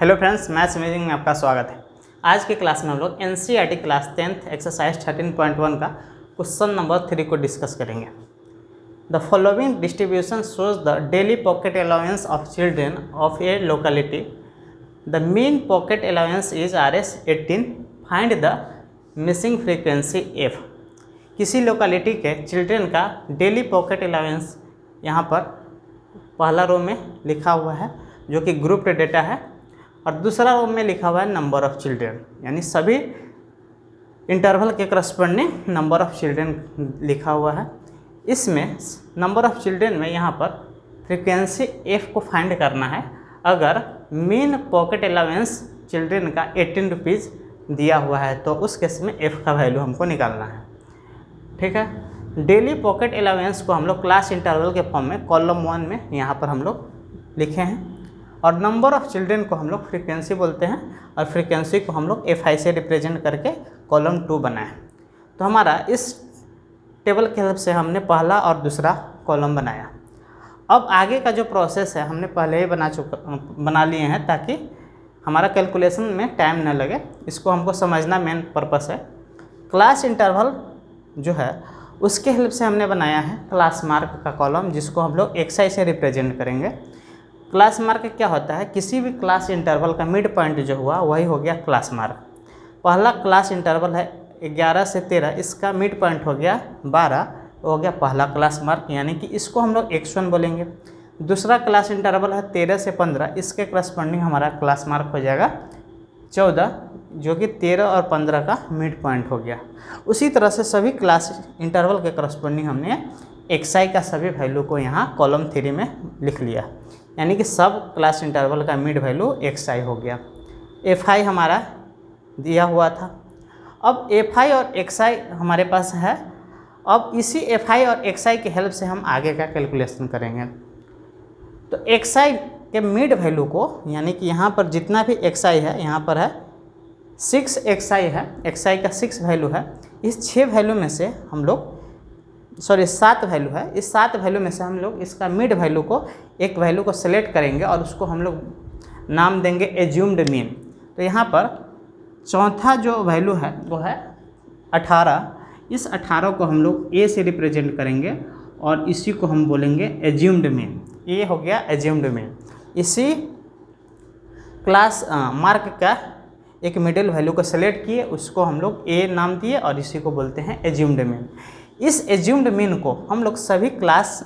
Hello friends, maths amazing में आपका स्वागत है। आज की क्लास में हम लोग एनसीईआरटी क्लास 10th एक्सरसाइज 13.1 का क्वेश्चन नंबर 3 को डिस्कस करेंगे। The following distribution shows the daily pocket allowance of children of A locality. The mean pocket allowance is Rs18। Find the missing frequency F। किसी locality के children का daily pocket allowance यहाँ पर पहला रो में लिखा हुआ है जो कि ग्रुप डेटा है, और दूसरा रो में लिखा हुआ है नंबर ऑफ़ चिल्ड्रेन, यानी सभी इंटरवल के करस्पॉन्डिंग नंबर ऑफ़ चिल्ड्रेन लिखा हुआ है। इसमें नंबर ऑफ़ चिल्ड्रेन में यहाँ पर फ्रीक्वेंसी F को फाइंड करना है। अगर मीन पॉकेट अलाउंस चिल्ड्रेन का 18 रुपीज़ दिया हुआ है तो उस केस में F का वैल्यू हमको निकालना है। ठीक है, डेली पॉकेट अलाउंस को हम लोग क्लास इंटरवल के फॉर्म में कॉलम 1 में यहाँ पर हम लोग लिखे हैं, और नंबर ऑफ़ चिल्ड्रेन को हम लोग फ्रीक्वेंसी बोलते हैं, और फ्रीक्वेंसी को हम लोग FI से रिप्रेजेंट करके कॉलम 2 बनाए। तो हमारा इस टेबल के हेल्प से हमने पहला और दूसरा कॉलम बनाया। अब आगे का जो प्रोसेस है हमने पहले ही बना लिए हैं ताकि हमारा कैलकुलेशन में टाइम न लगे। इसको हमको समझना मेन पर्पस है। क्लास इंटरवल जो है उसके हेल्प से हमने बनाया है क्लास मार्क का कॉलम, जिसको हम लोग XI से रिप्रेजेंट करेंगे। क्लास मार्क क्या होता है? किसी भी क्लास इंटरवल का मिड पॉइंट जो हुआ वही हो गया क्लास मार्क। पहला क्लास इंटरवल है 11 से 13, इसका मिड पॉइंट हो गया 12, हो गया पहला क्लास मार्क, यानी कि इसको हम लोग X1 बोलेंगे। दूसरा क्लास इंटरवल है 13 से 15, इसके करस्पॉन्डिंग हमारा क्लास मार्क हो जाएगा 14, जो कि 13 और 15 का मिड पॉइंट हो गया। उसी तरह से सभी क्लास इंटरवल के करस्पॉन्डिंग हमने XI का सभी वैल्यू को यहाँ कॉलम 3 में लिख लिया, यानी कि सब क्लास इंटरवल का मिड वैल्यू XI हो गया। FI हमारा दिया हुआ था। अब FI और XI हमारे पास है। अब इसी FI और XI के हेल्प से हम आगे का कैलकुलेशन करेंगे। तो XI के मिड वैल्यू को, यानी कि यहाँ पर जितना भी XI है, यहाँ पर है 6 XI है, XI का 6 वैल्यू है। इस 6 वैल्यू में से हम लोग 7 वैल्यू है, इस 7 वैल्यू में से हम लोग इसका मिड वैल्यू को, एक वैल्यू को सेलेक्ट करेंगे और उसको हम लोग नाम देंगे एज्यूम्ड मीन। तो यहाँ पर चौथा जो वैल्यू है वो है 18। इस 18 को हम लोग A से रिप्रेजेंट करेंगे और इसी को हम बोलेंगे एज्यूम्ड मीन। ये हो गया एज्यूम्ड मीन। इसी क्लास मार्क का एक मिडिल वैल्यू को सेलेक्ट किए, उसको हम लोग A नाम दिए और इसी को बोलते हैं एज्यूम्ड मीन। इस एज्यूम्ड मीन को हम लोग सभी क्लास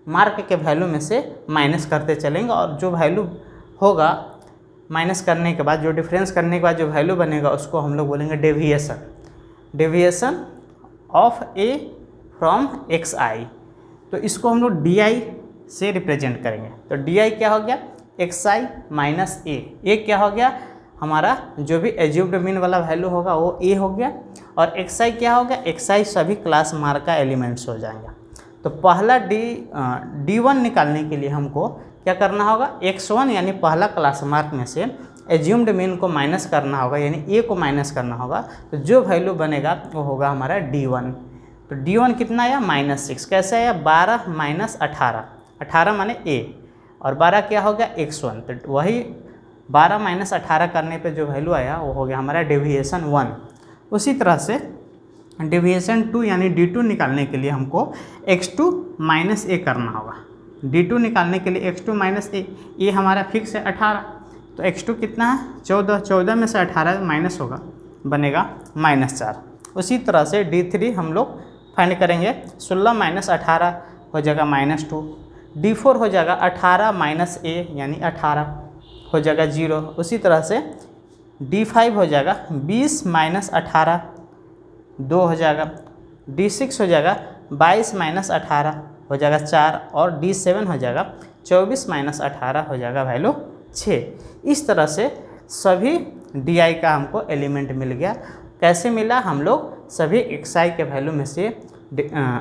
मार्क के वैल्यू में से माइनस करते चलेंगे, और जो वैल्यू होगा माइनस करने के बाद, जो डिफरेंस करने के बाद जो वैल्यू बनेगा उसको हम लोग बोलेंगे deviation. Deviation of A from XI। तो इसको हम लोग DI से रिप्रेजेंट करेंगे। तो DI क्या हो गया? XI minus A। A क्या हो गया? हमारा जो भी एज्यूम्ड मीन वाला वैल्यू होगा वो A हो गया, और XI क्या हो गया? XI सभी क्लास मार्क का एलिमेंट्स हो जाएंगे। तो पहला D1 निकालने के लिए हमको क्या करना होगा? X1 यानी पहला क्लास मार्क में से एज्यूम्ड मीन को माइनस करना होगा, यानी A को माइनस करना होगा। तो जो वैल्यू बनेगा वो होगा हमारा D1। तो D1 कितना आया? -6। कैसे आया? 12 माइनस 18, 18 माने A, और 12 क्या हो गया? X1। तो वही 12 माइनस 18 करने पे जो वैल्यू आया वो हो गया हमारा डेविएशन 1। उसी तरह से डेविएशन 2 यानी D2 निकालने के लिए हमको X2 माइनस A करना होगा। D2 निकालने के लिए X2 माइनस A, ये हमारा फिक्स है 18। तो X2 कितना है? 14। 14 में से 18 माइनस होगा, बनेगा -4। उसी तरह से D3 हम लोग फाइंड करेंगे। 16 माइनस 18 हो जाएगा -2। D4 हो जाएगा 18 माइनस A, यानी 18 हो जाएगा 0। उसी तरह से D5 हो जाएगा 20 माइनस 18, 2 हो जाएगा। D6 हो जाएगा 22 माइनस 18 हो जाएगा 4, और D7 हो जाएगा 24 माइनस 18 हो जाएगा वैल्यू 6। इस तरह से सभी DI का हमको एलिमेंट मिल गया। कैसे मिला? हम लोग सभी XI के वैल्यू में से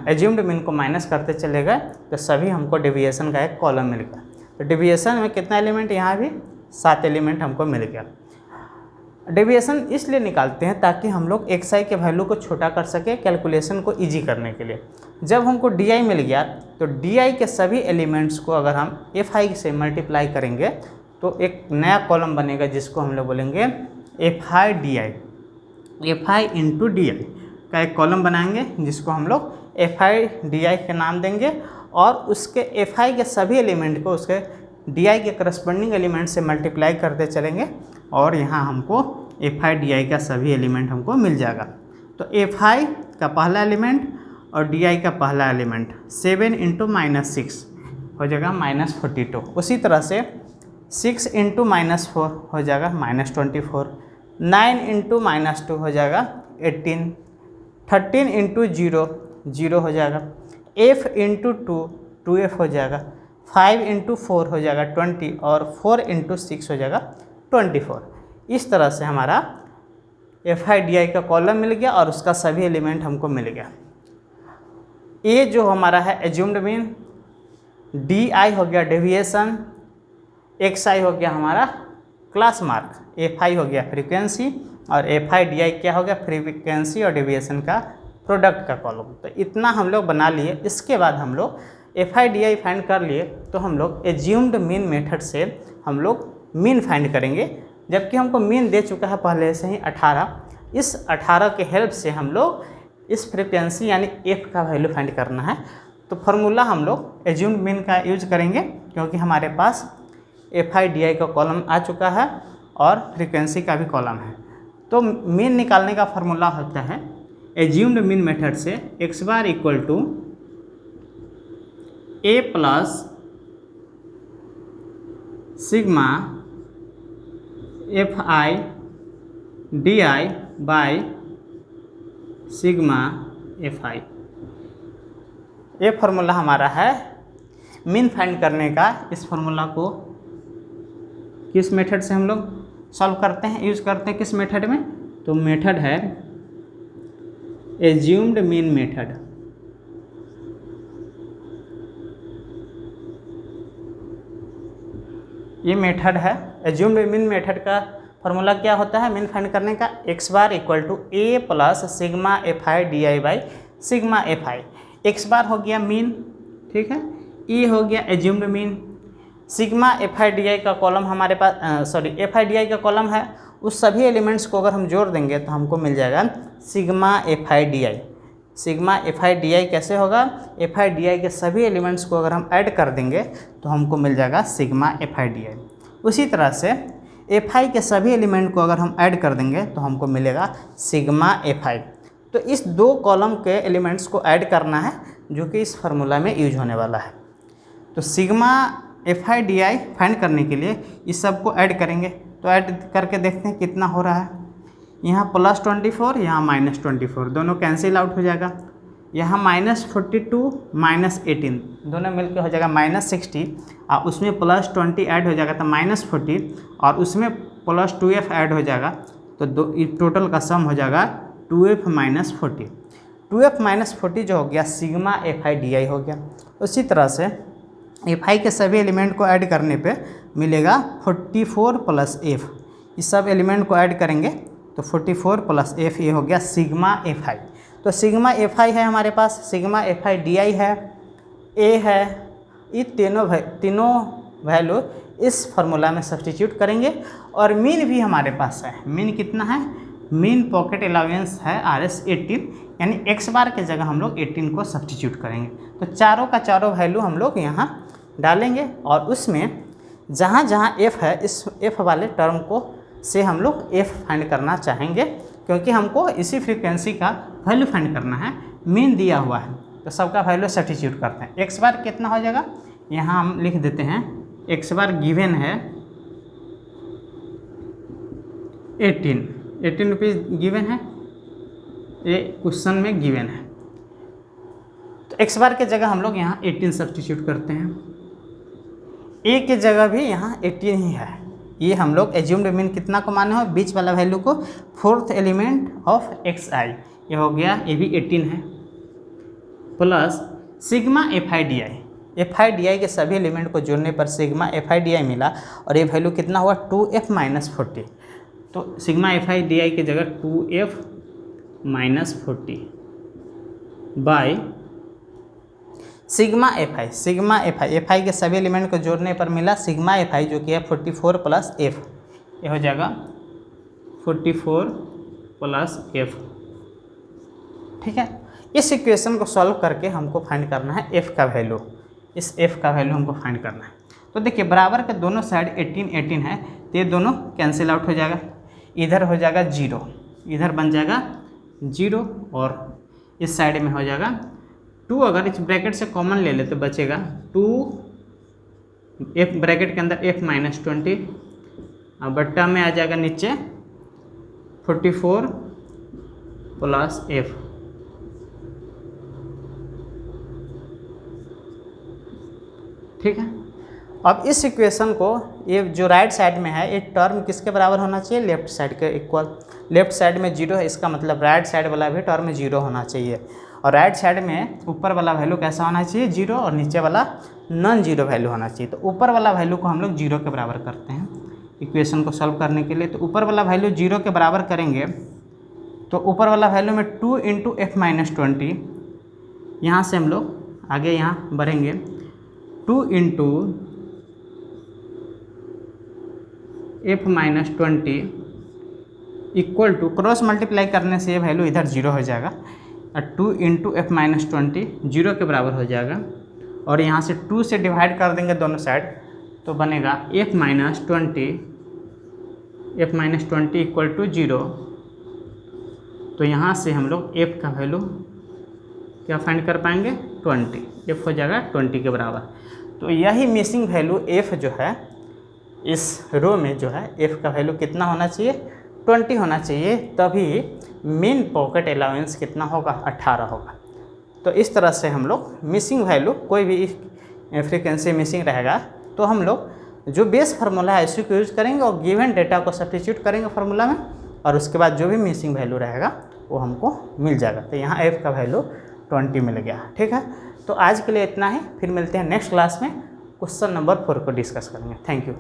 एज्यूम्ड मीन को माइनस करते चले गए, तो सभी हमको डेविएशन का एक कॉलम मिल गया। तो डेविएशन में कितना एलिमेंट? यहाँ भी 7 एलिमेंट हमको मिल गया। डेविएशन इसलिए निकालते हैं ताकि हम लोग XI के वैल्यू को छोटा कर सके, कैलकुलेशन को इजी करने के लिए। जब हमको DI मिल गया तो DI के सभी एलिमेंट्स को अगर हम FI से मल्टीप्लाई करेंगे तो एक नया कॉलम बनेगा जिसको हम लोग बोलेंगे F I D I, F I into D I का एक कॉलम बनाएंगे जिसको हम लोग एफ आई डी आई के नाम देंगे, और उसके एफ आई के सभी एलिमेंट को उसके डी आई के करस्पॉन्डिंग एलिमेंट से मल्टीप्लाई करते चलेंगे, और यहाँ हमको एफ आई डी आई का सभी एलिमेंट हमको मिल जाएगा। तो एफ आई का पहला एलिमेंट और डी आई का पहला एलिमेंट 7 इंटू -6 हो जाएगा -42। उसी तरह से 6 इंटू -4 हो जाएगा -24, 9 इंटू -2 हो जाएगा 18, 13 इंटू 0 0 हो जाएगा, f इंटू 2 2f हो जाएगा, 5 इंटू 4 हो जाएगा 20, और 4 इंटू 6 हो जाएगा 24। इस तरह से हमारा एफ आई डी आई का कॉलम मिल गया और उसका सभी एलिमेंट हमको मिल गया। ए जो हमारा है एज्यूम्ड मीन, डी आई हो गया डेविएशन, एक्स आई हो गया हमारा क्लास मार्क, एफ आई हो गया फ्रीक्वेंसी, और एफ आई डी आई क्या हो गया फ्रीक्वेंसी और डेविएशन का प्रोडक्ट का कॉलम। तो इतना हम लोग बना लिए। इसके बाद हम लोग F I D I find कर लिए, तो हम लोग एज्यूम्ड मीन मेथड से हम लोग मीन फाइंड करेंगे, जबकि हमको मीन दे चुका है पहले से ही 18। इस 18 के हेल्प से हम लोग इस फ्रीक्वेंसी यानी एफ का वैल्यू फाइंड करना है। तो फार्मूला हम लोग एज्यूम्ड मीन का यूज करेंगे, क्योंकि हमारे पास एफ आई डी आई का कॉलम आ चुका है और फ्रीक्वेंसी का भी कॉलम है। तो मीन निकालने का फार्मूला होता है एज्यूम्ड मीन मेथड से x bar equal to A plus sigma F I D I by sigma F i. ये फार्मूला हमारा है मीन फाइंड करने का। इस फार्मूला को किस मेथड से हम लोग सॉल्व करते हैं, यूज़ करते हैं किस मेथड में? तो मेथड है एज्यूम्ड मीन मेथड। ये मेथड है एज्यूम्ड मीन मेथड का फार्मूला क्या होता है मीन फाइंड करने का? X bar equal to A plus sigma F I D I by sigma F I. X bar हो गया मीन, ठीक है, ए हो गया assumed mean, sigma F I D I का कॉलम हमारे पास एफ आई डी आई का column है, उस सभी एलिमेंट्स को अगर हम जोड़ देंगे तो हमको मिल जाएगा sigma F I D I. Sigma F I D I कैसे होगा? एफ आई डी आई के सभी एलिमेंट्स को अगर हम ऐड कर देंगे तो हमको मिल जाएगा sigma F I D I. उसी तरह से एफ आई के सभी एलिमेंट को अगर हम ऐड कर देंगे तो हमको मिलेगा सिग्मा एफ आई। तो इस दो कॉलम के एलिमेंट्स को ऐड करना है जो कि इस फार्मूला में यूज होने वाला है। तो sigma F I D I find करने के लिए इस सब को ऐड करेंगे। तो ऐड करके देखते हैं कितना हो रहा है। यहाँ +24 यहाँ -24 दोनों कैंसिल आउट हो जाएगा। यहाँ -42 -18 दोनों मिलकर हो जाएगा -60, और उसमें +20 ऐड हो जाएगा तो -40, और उसमें +2f ऐड हो जाएगा तो टोटल का सम हो जाएगा 2f - 40। 2f - 40 जो हो गया sigma F I D I हो गया। उसी तरह से एफ आई के सभी एलिमेंट को ऐड करने पे मिलेगा 44 + f। इस सब एलिमेंट को ऐड करेंगे तो 44 + f ये हो गया सिग्मा एफ आई। तो सिग्मा एफ आई है हमारे पास, sigma F I D I है, ए है, ये तीनों वैल्यू इस फार्मूला में सब्स्टिट्यूट करेंगे। और मीन भी हमारे पास है। मीन कितना है? मीन पॉकेट अलाउंस है RS 18, यानी एक्स बार के जगह हम लोग 18 को सब्स्टिट्यूट करेंगे। तो चारों का चारों वैल्यू हम लोग यहाँ डालेंगे, और उसमें जहाँ जहाँ f है इस f वाले टर्म को से हम लोग f फाइंड करना चाहेंगे, क्योंकि हमको इसी फ्रीक्वेंसी का वैल्यू फाइंड करना है। मीन दिया हुआ है तो सबका वैल्यू सब्स्टिट्यूट करते हैं। एक्स बार कितना हो जाएगा? यहाँ हम लिख देते हैं एक्स बार गिवन है 18 रुपीज़ गिवन है, ये क्वेश्चन में गिवन है। तो एक्स बार के जगह हम लोग यहाँ 18 सब्स्टिट्यूट करते हैं। ए के जगह भी यहाँ 18 ही है। ये हम लोग एज्यूम्ड मीन कितना को माने हो? बीच वाला वैल्यू को, फोर्थ एलिमेंट ऑफ एक्स आई, ये हो गया, ये भी 18 है, plus sigma F I D I. F I D I के सभी एलिमेंट को जोड़ने पर sigma F I D I मिला, और ये वैल्यू कितना हुआ? 2f - 40। तो sigma F I D I की जगह 2f - 40 by sigma F I के सभी एलिमेंट को जोड़ने पर मिला सिग्मा एफ आई, जो कि है 44 प्लस एफ, ये हो जाएगा 44 प्लस एफ। ठीक है, इस इक्वेशन को सॉल्व करके हमको फाइंड करना है एफ का वैल्यू, इस एफ का वैल्यू हमको फाइंड करना है। तो देखिए बराबर के दोनों साइड 18 18 है, तो ये दोनों कैंसिल आउट हो जाएगा, इधर हो जाएगा 0, इधर बन जाएगा 0 और इस साइड में हो जाएगा 2। अगर इस ब्रैकेट से कॉमन ले ले तो बचेगा 2, एफ ब्रैकेट के अंदर f माइनस 20, अब बट्टा में आ जाएगा नीचे 44 प्लस एफ। ठीक है, अब इस इक्वेशन को, ये जो राइट साइड में है, ये टर्म किसके बराबर होना चाहिए, लेफ्ट साइड के इक्वल। लेफ्ट साइड में 0 है, इसका मतलब राइट साइड वाला भी टर्म 0 होना चाहिए, और राइट साइड में ऊपर वाला वैल्यू कैसा होना चाहिए, 0, और नीचे वाला नॉन जीरो वैल्यू होना चाहिए। तो ऊपर वाला वैल्यू को हम लोग 0 के बराबर करते हैं इक्वेशन को सॉल्व करने के लिए। तो ऊपर वाला वैल्यू 0 के बराबर करेंगे तो ऊपर वाला वैल्यू में 2 इंटू एफ माइनस 20, यहाँ से हम लोग आगे यहाँ बढ़ेंगे, 2 into f minus 20 equal to, cross multiply करने से ये वैल्यू इधर 0 हो जाएगा, और 2 इंटू एफ माइनस 20 0 के बराबर हो जाएगा, और यहाँ से 2 से डिवाइड कर देंगे दोनों साइड, तो बनेगा एफ माइनस 20 इक्वल टू 0। तो यहाँ से हम लोग एफ का वैल्यू क्या फाइंड कर पाएंगे, 20, एफ हो जाएगा 20 के बराबर। तो यही मिसिंग वैल्यू एफ जो है इस रो में जो है एफ का वैल्यू कितना होना चाहिए, 20 होना चाहिए, तभी मीन पॉकेट अलाउंस कितना होगा, 18 होगा। तो इस तरह से हम लोग मिसिंग वैल्यू, कोई भी फ्रीक्वेंसी मिसिंग रहेगा तो हम लोग जो बेस फार्मूला है इसी को यूज करेंगे और गिवन डेटा को सब्स्टिट्यूट करेंगे फार्मूला में, और उसके बाद जो भी मिसिंग वैल्यू रहेगा वो हमको मिल जाएगा। तो यहाँ एफ का वैल्यू 20 मिल गया। ठीक है, तो आज के लिए इतना ही, फिर मिलते हैं नेक्स्ट क्लास में, क्वेश्चन नंबर 4 को डिस्कस करेंगे। Thank you.